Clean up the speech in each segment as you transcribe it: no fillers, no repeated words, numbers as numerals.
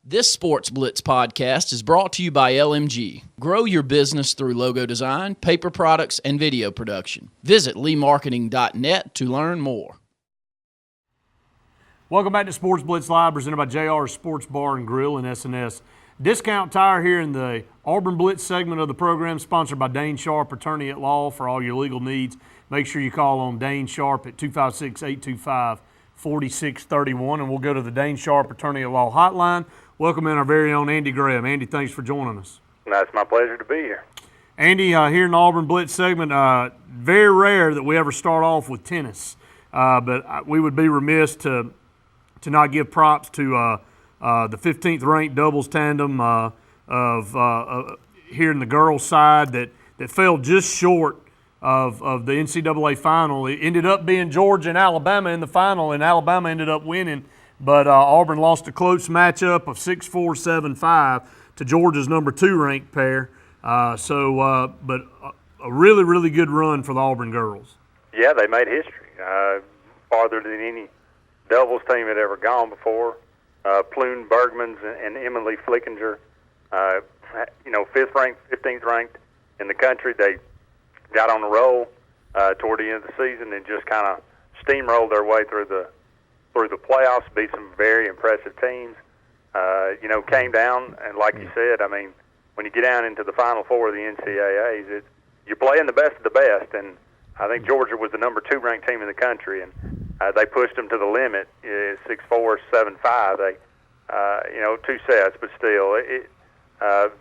This Sportz Blitz podcast is brought to you by LMG. Grow your business through logo design, paper products, and video production. Visit leemarketing.net to learn more. Welcome back to Sportz Blitz Live, presented by JR Sports Bar and Grill in SNS. Discount Tire here in the Auburn Blitz segment of the program, sponsored by Dane Sharp, attorney at law for all your legal needs. Make sure you call on Dane Sharp at 256-825-4631, and we'll go to the Dane Sharp attorney at law hotline. Welcome in our very own Andy Graham. Andy, thanks for joining us. It's my pleasure to be here. Andy, here in the Auburn Blitz segment, very rare that we ever start off with tennis, but we would be remiss to not give props to the 15th ranked doubles tandem here in the girls' side that fell just short of the NCAA final. It ended up being Georgia and Alabama in the final, and Alabama ended up winning. But Auburn lost a close matchup of 6-4, 7-5 to Georgia's number 2 ranked pair. But a really, really good run for the Auburn girls. Yeah, they made history, farther than any doubles team had ever gone before. Plune Bergmans and Emily Flickinger, 5th ranked, 15th ranked in the country. They got on the roll toward the end of the season and just kind of steamrolled their way through the playoffs, beat some very impressive teams. Came down, and like you said, I mean, when you get down into the Final Four of the NCAAs, you're playing the best of the best, and I think Georgia was the number 2 ranked team in the country, and they pushed them to the limit, 6-4, 7-5. They, 2 sets, but still,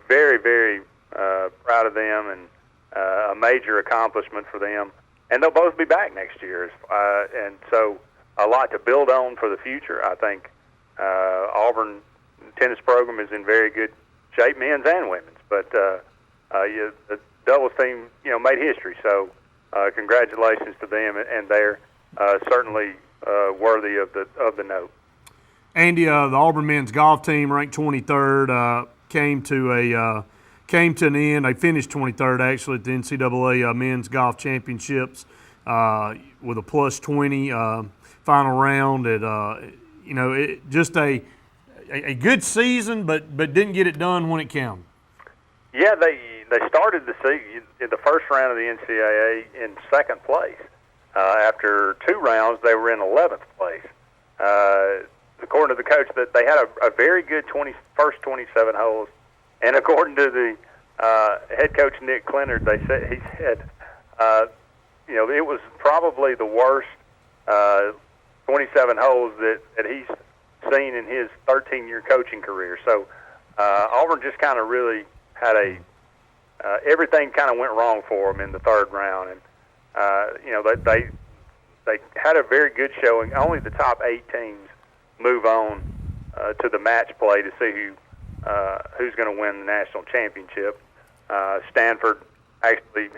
very, very proud of them, and a major accomplishment for them. And they'll both be back next year, and so a lot to build on for the future. I think Auburn tennis program is in very good shape, men's and women's. But the doubles team, made history. So congratulations to them, and they're certainly worthy of the note. Andy, the Auburn men's golf team, ranked 23rd, came to an end. They finished 23rd actually at the NCAA men's golf championships with a plus 20 final round. Just a good season, but didn't get it done when it counted. Yeah, they started the season in the first round of the NCAA in second place. After 2 rounds, they were in 11th place. According to the coach, that they had a very good first 27 holes, and according to the head coach Nick Clennard, he said it was probably the worst 27 holes that he's seen in his 13-year coaching career. So Auburn just kind of really had everything kind of went wrong for them in the third round, and they had a very good showing. Only the top 8 teams move on to the match play to see who's going to win the national championship. Stanford actually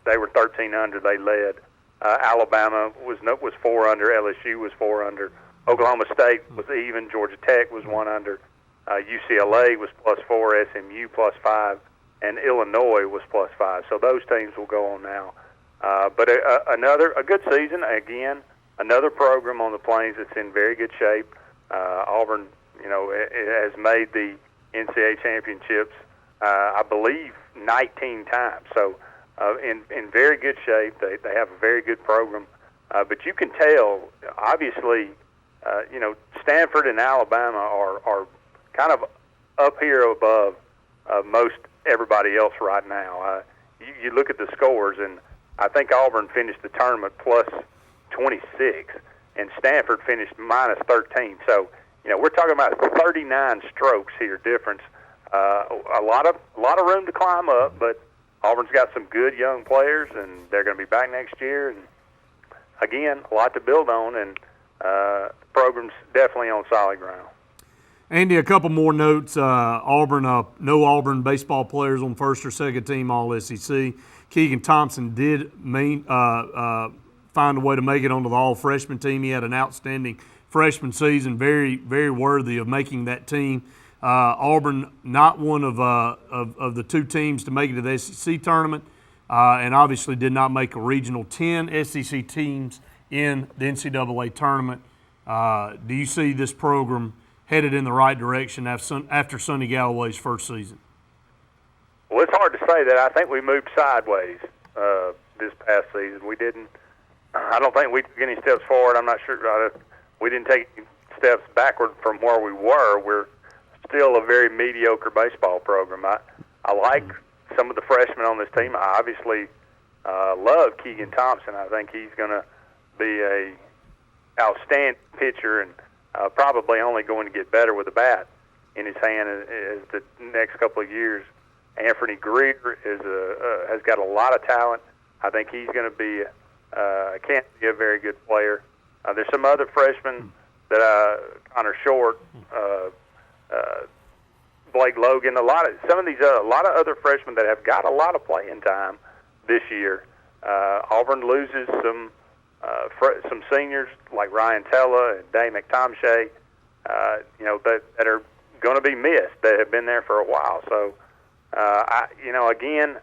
they were 13 under. They led. Alabama was 4 under. LSU was 4 under. Oklahoma State was even. Georgia Tech was 1 under. UCLA was +4. SMU +5, and Illinois was +5. So those teams will go on now. But a good season again. Another program on the Plains that's in very good shape. Auburn, has made the NCAA championships, I believe, 19 times. So in very good shape. They have a very good program. But you can tell, obviously, Stanford and Alabama are kind of up here above most everybody else right now. You look at the scores, and I think Auburn finished the tournament +26, and Stanford finished -13. So, we're talking about 39 strokes here difference. A lot of room to climb up, but Auburn's got some good young players, and they're going to be back next year. And again, a lot to build on, and the program's definitely on solid ground. Andy, a couple more notes. Auburn, no Auburn baseball players on first or second team All-SEC. Keegan Thompson did find a way to make it onto the all-freshman team. He had an outstanding freshman season, very, very worthy of making that team. Auburn, not one of the 2 teams to make it to the SEC tournament, and obviously did not make a regional. 10 SEC teams in the NCAA tournament. Do you see this program headed in the right direction after Sonny Galloway's first season? Well, it's hard to say that. I think we moved sideways this past season. We didn't. I don't think we took any steps forward. I'm not sure. We didn't take any steps backward from where we were. We're still a very mediocre baseball program. I like some of the freshmen on this team. I obviously love Keegan Thompson. I think he's going to be a outstanding pitcher and probably only going to get better with a bat in his hand as the next couple of years. Anthony Greer has got a lot of talent. I think he's going to be can't be a very good player. There's some other freshmen that Connor Short, Blake Logan, a lot of other freshmen that have got a lot of playing time this year. Auburn loses some seniors like Ryan Tella and Dave McTomshay, that are going to be missed, that have been there for a while. So, again,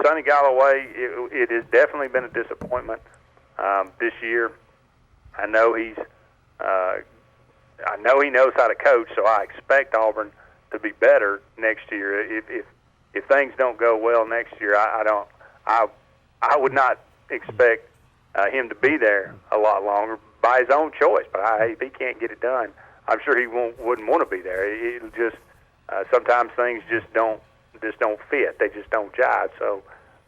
Sonny Galloway, it has definitely been a disappointment this year. I know he knows how to coach, so I expect Auburn to be better next year. If things don't go well next year, I would not expect him to be there a lot longer by his own choice. But if he can't get it done, I'm sure he wouldn't want to be there. It'll just sometimes things just don't fit. They just don't jive. So,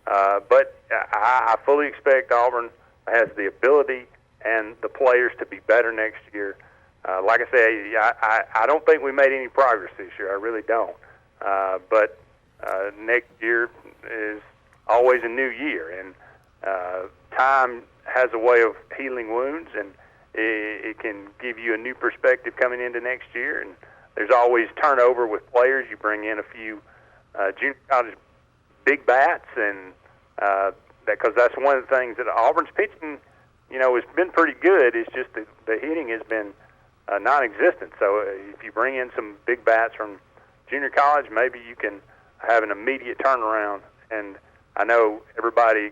but I fully expect Auburn has the ability and the players to be better next year. Like I say, I don't think we made any progress this year. I really don't. But next year is always a new year, and time has a way of healing wounds, and it can give you a new perspective coming into next year. And there's always turnover with players. You bring in a few junior college big bats, and because that's one of the things that Auburn's pitching, has been pretty good. It's just the hitting has been non-existent. So if you bring in some big bats from junior college, maybe you can have an immediate turnaround. And I know everybody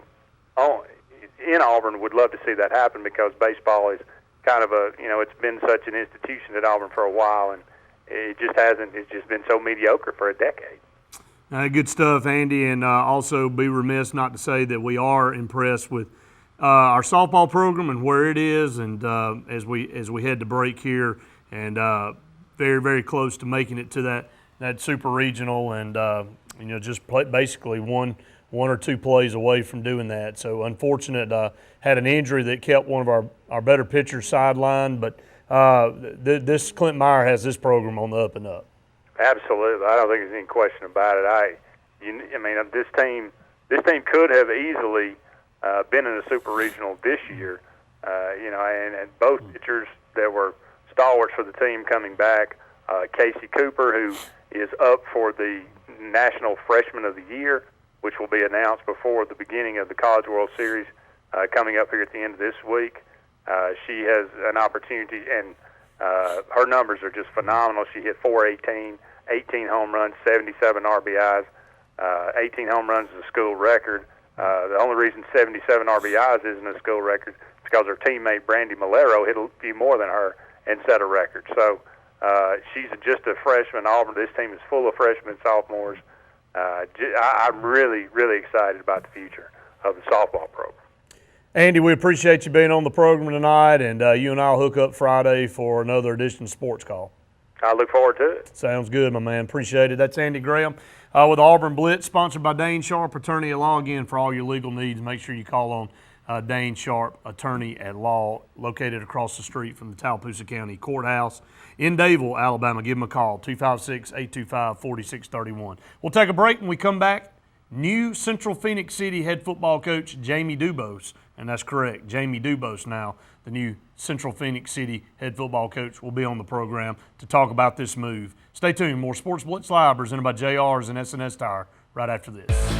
in Auburn would love to see that happen, because baseball is kind of it's been such an institution at Auburn for a while, and it just hasn't. It's just been so mediocre for a decade. Good stuff, Andy, and also be remiss not to say that we are impressed with our softball program and where it is, and as we head to break here, and very, very close to making it to that super regional, and just basically one or two plays away from doing that. So unfortunate, had an injury that kept one of our better pitchers sidelined, but this Clint Meyer has this program on the up and up. Absolutely, I don't think there's any question about it. This team could have easily been in a super regional this year, and both pitchers that were stalwarts for the team coming back. Casey Cooper, who is up for the National Freshman of the Year, which will be announced before the beginning of the College World Series coming up here at the end of this week. She has an opportunity, and her numbers are just phenomenal. She hit .418, 18 home runs, 77 RBIs. 18 home runs is a school record. The only reason 77 RBIs isn't a school record is because her teammate Brandy Malero hit a few more than her and set a record. So she's just a freshman. Auburn, this team is full of freshmen and sophomores. I'm really, really excited about the future of the softball program. Andy, we appreciate you being on the program tonight, and you and I will hook up Friday for another edition of Sports Call. I look forward to it. Sounds good, my man. Appreciate it. That's Andy Graham with Auburn Blitz, sponsored by Dane Sharp, Attorney at Law. Again, for all your legal needs, make sure you call on Dane Sharp, Attorney at Law, located across the street from the Tallapoosa County Courthouse in Dadeville, Alabama. Give them a call, 256-825-4631. We'll take a break. When we come back, new Central Phoenix City head football coach Jamie Dubose, and that's correct, Jamie Dubose now, the new Central Phoenix City head football coach, will be on the program to talk about this move. Stay tuned. More Sportz Blitz Live presented by JR's and SNS Tire right after this.